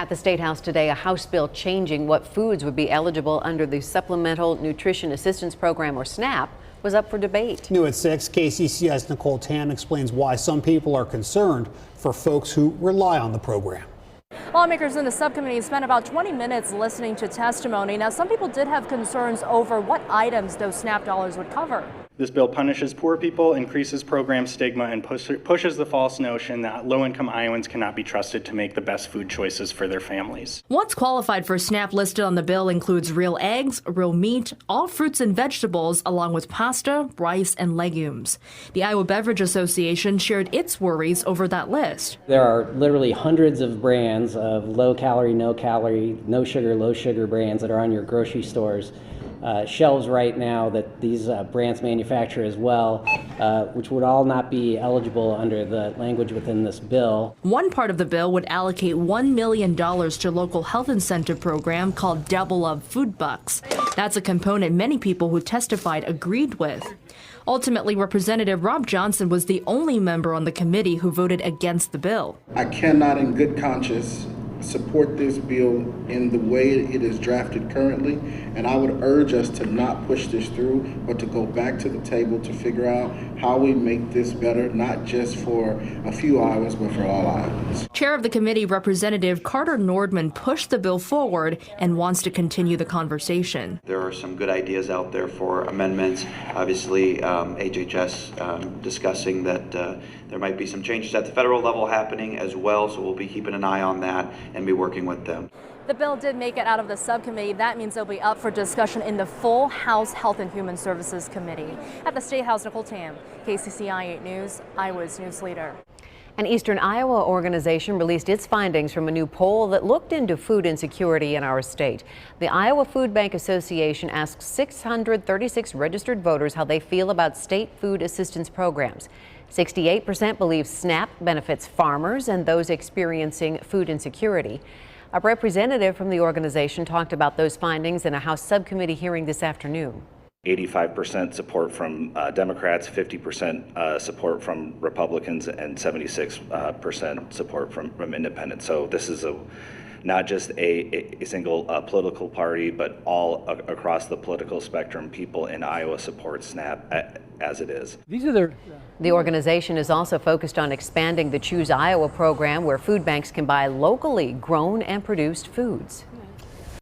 At the State House today, a House bill changing what foods would be eligible under the Supplemental Nutrition Assistance Program, or SNAP, was up for debate. New at 6, KCCI's Nicole Tam explains why some people are concerned for folks who rely on the program. Lawmakers in the subcommittee spent about 20 minutes listening to testimony. Now, some people did have concerns over what items those SNAP dollars would cover. This bill punishes poor people, increases program stigma, and pushes the false notion that low-income Iowans cannot be trusted to make the best food choices for their families. What's qualified for SNAP listed on the bill includes real eggs, real meat, all fruits and vegetables, along with pasta, rice, and legumes. The Iowa Beverage Association shared its worries over that list. There are literally hundreds of brands of low calorie, no sugar brands that are on your grocery stores. Shelves right now that these brands manufacture as well, which would all not be eligible under the language within this bill. One part of the bill would allocate $1 million to local health incentive program called Double Up Food Bucks. That's a component many people who testified agreed with. Ultimately, Representative Rob Johnson was the only member on the committee who voted against the bill. I cannot in good conscience support this bill in the way it is drafted currently, and I would urge us to not push this through, but to go back to the table to figure out how we make this better, not just for a few Iowans, but for all Iowans. Chair of the committee, Representative Carter Nordman, pushed the bill forward and wants to continue the conversation. There are some good ideas out there for amendments. Obviously, HHS discussing that there might be some changes at the federal level happening as well, so we'll be keeping an eye on that and be working with them. The bill did make it out of the subcommittee. That means it'll be up for discussion in the full House Health and Human Services Committee. At the State House, Nicole Tam, KCCI 8 News, Iowa's news leader. An Eastern Iowa organization released its findings from a new poll that looked into food insecurity in our state. The Iowa Food Bank Association asked 636 registered voters how they feel about state food assistance programs. 68% believe SNAP benefits farmers and those experiencing food insecurity. A representative from the organization talked about those findings in a House subcommittee hearing this afternoon. 85% support from Democrats, 50% support from Republicans, and 76% support from independents. So this is not just a single political party, but all across the political spectrum. People in Iowa support SNAP as it is. The organization is also focused on expanding the Choose Iowa program, where food banks can buy locally grown and produced foods.